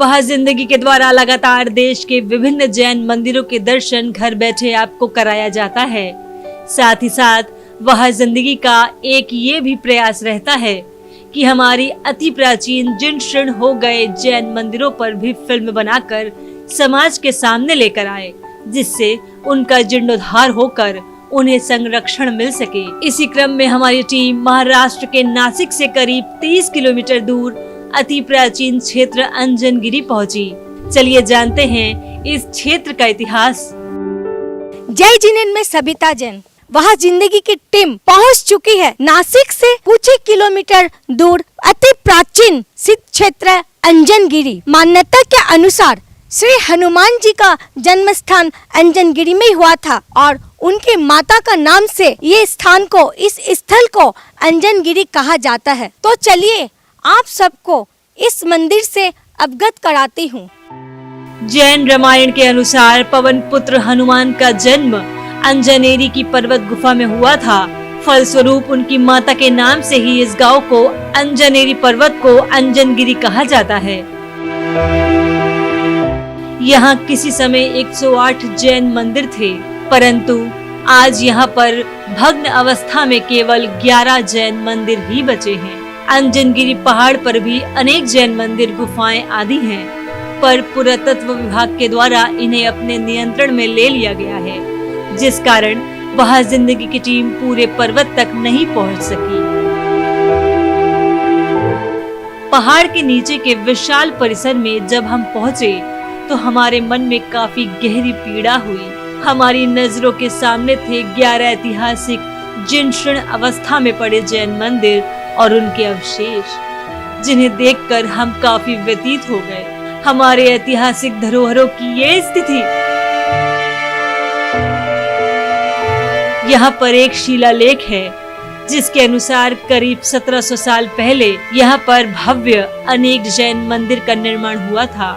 वह जिंदगी के द्वारा लगातार देश के विभिन्न जैन मंदिरों के दर्शन घर बैठे आपको कराया जाता है। साथ ही साथ वह जिंदगी का एक ये भी प्रयास रहता है कि हमारी अति प्राचीन जिन क्षण हो गए जैन मंदिरों पर भी फिल्म बनाकर समाज के सामने लेकर आए, जिससे उनका जीर्णोद्धार होकर उन्हें संरक्षण मिल सके। इसी क्रम में हमारी टीम महाराष्ट्र के नासिक से करीब 30 किलोमीटर दूर अति प्राचीन क्षेत्र अंजनगिरी पहुंची। चलिए जानते हैं इस क्षेत्र का इतिहास। जय जिनेन में सबिता जैन, वहाँ जिंदगी की टीम पहुंच चुकी है नासिक से कुछ ही किलोमीटर दूर अति प्राचीन सिद्ध क्षेत्र अंजनगिरी। मान्यता के अनुसार श्री हनुमान जी का जन्म स्थान अंजनगिरी में हुआ था और उनकी माता का नाम से ये स्थान को, इस स्थल को अंजनगिरी कहा जाता है। तो चलिए आप सबको इस मंदिर से अवगत कराती हूँ। जैन रामायण के अनुसार पवन पुत्र हनुमान का जन्म अंजनेरी की पर्वत गुफा में हुआ था। फलस्वरूप उनकी माता के नाम से ही इस गांव को, अंजनेरी पर्वत को अंजनगिरी कहा जाता है। यहाँ किसी समय 108 जैन मंदिर थे, परंतु आज यहाँ पर भग्न अवस्था में केवल 11 जैन मंदिर ही बचे हैं। अंजनगिरी पहाड़ पर भी अनेक जैन मंदिर, गुफाएं आदि हैं, पर पुरातत्व विभाग के द्वारा इन्हें अपने नियंत्रण में ले लिया गया है, जिस कारण वह जिंदगी की टीम पूरे पर्वत तक नहीं पहुंच सकी। पहाड़ के नीचे के विशाल परिसर में जब हम पहुंचे तो हमारे मन में काफी गहरी पीड़ा हुई। हमारी नजरों के सामने थे 11 ऐतिहासिक जीर्ण अवस्था में पड़े जैन मंदिर और उनके अवशेष, जिन्हें देखकर हम काफी व्यतीत हो गए। हमारे ऐतिहासिक धरोहरों की ये स्थिति। यहाँ पर एक शिलालेख है जिसके अनुसार करीब 1700 साल पहले यहाँ पर भव्य अनेक जैन मंदिर का निर्माण हुआ था।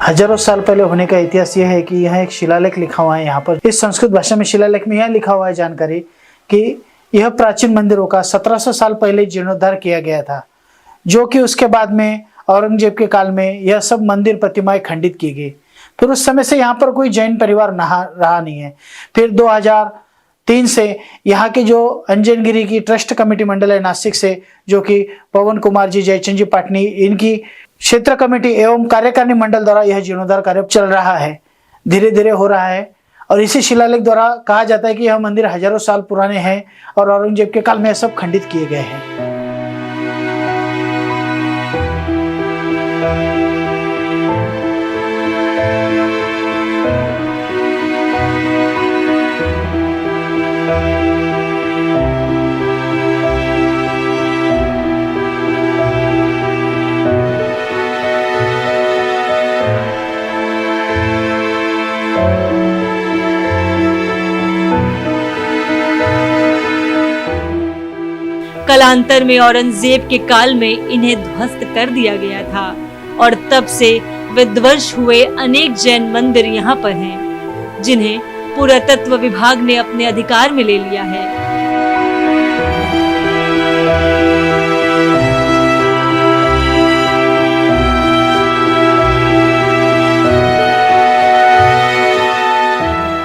हजारों साल पहले होने का इतिहास यह है कि यहाँ एक शिलालेख लिखा हुआ है। यहाँ पर इस संस्कृत भाषा में शिलालेख में यह लिखा हुआ है जानकारी कि यह प्राचीन मंदिरों का 1700 साल पहले जीर्णोद्धार किया गया था, जो कि उसके बाद में औरंगजेब के काल में यह सब मंदिर प्रतिमाएं खंडित की गई। फिर उस समय से यहाँ पर कोई जैन परिवार रहा नहीं है। फिर 2003 से यहाँ के जो अंजनगिरी की ट्रस्ट कमेटी मंडल है नासिक से, जो कि पवन कुमार जी, जयचंद जी पाटनी, इनकी क्षेत्र कमेटी एवं कार्यकारिणी मंडल द्वारा यह जीर्णोद्धार कार्य चल रहा है, धीरे धीरे हो रहा है। और इसी शिलालेख द्वारा कहा जाता है कि यह मंदिर हजारों साल पुराने हैं और औरंगजेब के काल में यह सब खंडित किए गए हैं। कालांतर में औरंगजेब के काल में इन्हें ध्वस्त कर दिया गया था और तब से विध्वंस हुए अनेक जैन मंदिर यहाँ पर हैं, जिन्हें पुरातत्व विभाग ने अपने अधिकार में ले लिया है।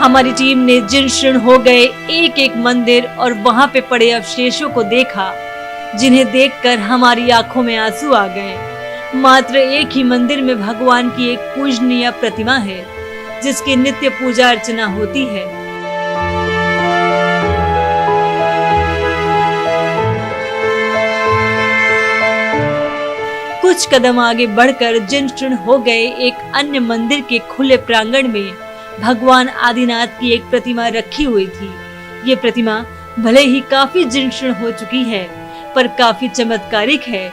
हमारी टीम ने जीर्ण हो गए एक एक मंदिर और वहां पे पड़े अवशेषों को देखा, जिन्हें देखकर हमारी आंखों में आंसू आ गए। मात्र एक ही मंदिर में भगवान की एक पूजनीय प्रतिमा है, जिसकी नित्य पूजा अर्चना होती है। कुछ कदम आगे बढ़कर जीर्ण हो गए एक अन्य मंदिर के खुले प्रांगण में भगवान आदिनाथ की एक प्रतिमा रखी हुई थी। ये प्रतिमा भले ही काफी जीर्ण हो चुकी है, पर काफी चमत्कारिक है।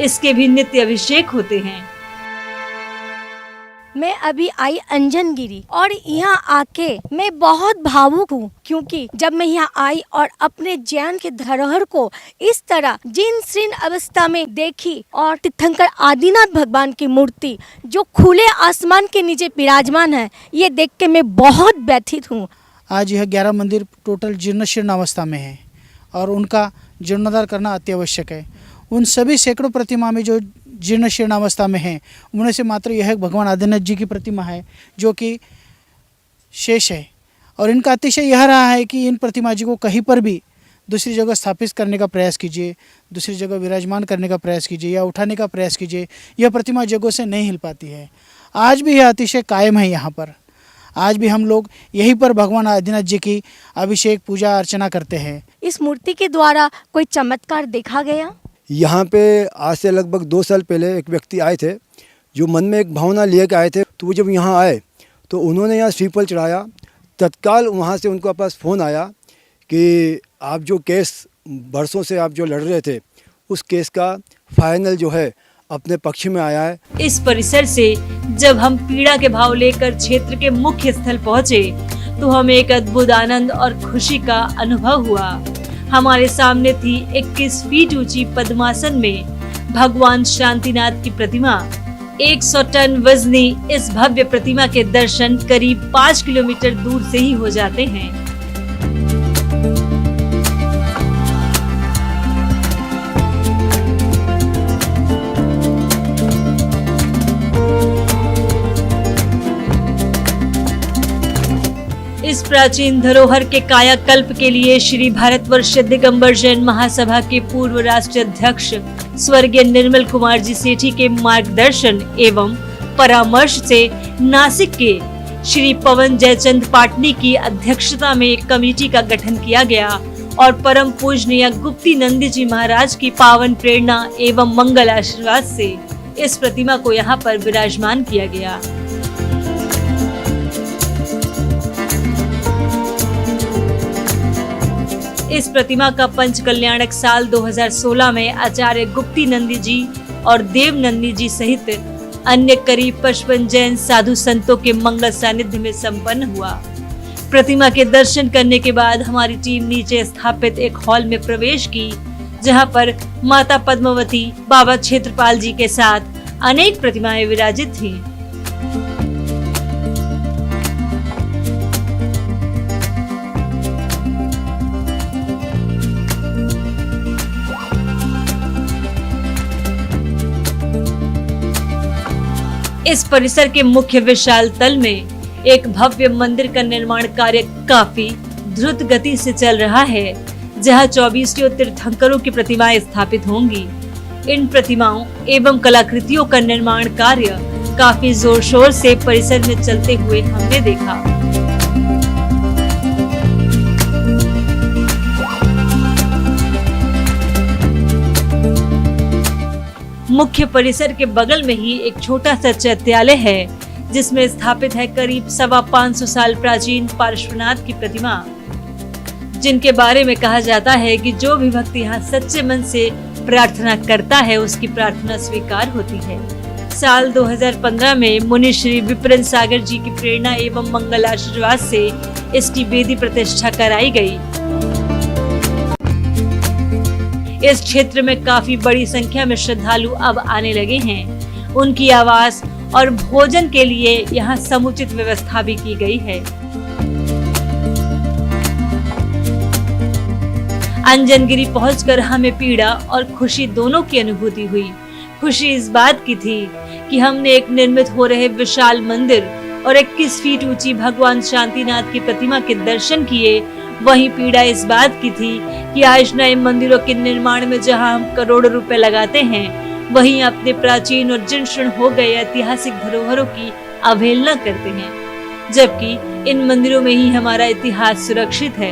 इसके भी नित्य अभिषेक होते हैं। मैं अभी आई अंजनगिरी और यहाँ आके मैं बहुत भावुक हूँ, क्योंकि जब मैं यहाँ आई और अपने जैन के धरोहर को इस तरह जीर्ण शीर्ण अवस्था में देखी और तीर्थंकर आदिनाथ भगवान की मूर्ति जो खुले आसमान के नीचे विराजमान है, ये देख के मैं बहुत व्यथित हूँ। आज यह 11 मंदिर टोटल जीर्ण शीर्ण अवस्था में है और उनका जीर्णोद्धार करना अत्यावश्यक है। उन सभी सैकड़ों प्रतिमा में जो जीर्ण शीर्ण अवस्था में हैं। उनमें से मात्र यह भगवान आदिनाथ जी की प्रतिमा है जो कि शेष है। और इनका अतिशय यह रहा है कि इन प्रतिमा जी को कहीं पर भी दूसरी जगह स्थापित करने का प्रयास कीजिए, दूसरी जगह विराजमान करने का प्रयास कीजिए या उठाने का प्रयास कीजिए, यह प्रतिमा जगहों से नहीं हिल पाती है। आज भी यह अतिशय कायम है यहाँ पर। आज भी हम लोग यहीं पर भगवान आदिनाथ जी की अभिषेक पूजा अर्चना करते हैं। इस मूर्ति के द्वारा कोई चमत्कार देखा गया? यहाँ पे आज से लगभग 2 साल पहले एक व्यक्ति आए थे जो मन में एक भावना लिए के आए थे। तो वो जब यहाँ आए तो उन्होंने यहाँ श्रीफल चढ़ाया। तत्काल वहाँ से उनके पास फ़ोन आया कि आप जो केस बरसों से आप जो लड़ रहे थे उस केस का फाइनल जो है अपने पक्ष में आया है। इस परिसर से जब हम पीड़ा के भाव लेकर क्षेत्र के मुख्य स्थल पहुँचे तो हमें एक अद्भुत आनंद और खुशी का अनुभव हुआ। हमारे सामने थी 21 फीट ऊंची पद्मासन में भगवान शांतिनाथ की प्रतिमा। 100 टन वजनी इस भव्य प्रतिमा के दर्शन करीब 5 किलोमीटर दूर से ही हो जाते हैं। इस प्राचीन धरोहर के कायाकल्प के लिए श्री भारतवर्ष दिगंबर जैन महासभा के पूर्व राष्ट्रीय अध्यक्ष स्वर्गीय निर्मल कुमार जी सेठी के मार्गदर्शन एवं परामर्श से नासिक के श्री पवन जयचंद पाटनी की अध्यक्षता में एक कमेटी का गठन किया गया और परम पूजनीय गुप्ती नंदी जी महाराज की पावन प्रेरणा एवं मंगल आशीर्वाद से इस प्रतिमा को यहाँ पर विराजमान किया गया। इस प्रतिमा का पंच कल्याणक साल 2016 में आचार्य गुप्ती नंदी जी और देव नंदी जी सहित अन्य करीब 55 जैन साधु संतों के मंगल सानिध्य में संपन्न हुआ। प्रतिमा के दर्शन करने के बाद हमारी टीम नीचे स्थापित एक हॉल में प्रवेश की, जहां पर माता पद्मावती, बाबा क्षेत्रपाल जी के साथ अनेक प्रतिमाएं विराजित थीं। इस परिसर के मुख्य विशाल तल में एक भव्य मंदिर का निर्माण कार्य काफी द्रुत गति से चल रहा है, जहां 24 तीर्थंकरों की प्रतिमाएं स्थापित होंगी। इन प्रतिमाओं एवं कलाकृतियों का निर्माण कार्य काफी जोर शोर से परिसर में चलते हुए हमने देखा। मुख्य परिसर के बगल में ही एक छोटा सा चैत्यालय है, जिसमें स्थापित है करीब 550 साल प्राचीन पार्श्वनाथ की प्रतिमा, जिनके बारे में कहा जाता है कि जो भी भक्त यहाँ सच्चे मन से प्रार्थना करता है उसकी प्रार्थना स्वीकार होती है। साल 2015 में मुनि श्री विपिन सागर जी की प्रेरणा एवं मंगल आशीर्वाद से इसकी वेदी प्रतिष्ठा कराई गई। इस क्षेत्र में काफी बड़ी संख्या में श्रद्धालु अब आने लगे हैं। उनकी आवास और भोजन के लिए यहाँ समुचित व्यवस्था भी की गई है। अंजनगिरी पहुंचकर हमें पीड़ा और खुशी दोनों की अनुभूति हुई। खुशी इस बात की थी कि हमने एक निर्मित हो रहे विशाल मंदिर और 21 फीट ऊंची भगवान शांतिनाथ की प्रतिमा के दर्शन किए। वहीं पीड़ा इस बात की थी कि आज नए मंदिरों के निर्माण में जहां हम करोड़ों रुपए लगाते हैं, वहीं अपने प्राचीन और जीर्ण हो गए ऐतिहासिक धरोहरों की अवहेलना करते हैं, जबकि इन मंदिरों में ही हमारा इतिहास सुरक्षित है।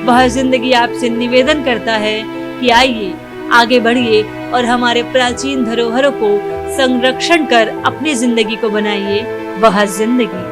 वह जिंदगी आपसे निवेदन करता है कि आइए आगे बढ़िए और हमारे प्राचीन धरोहरों को संरक्षण कर अपनी जिंदगी को बनाइए वह जिंदगी।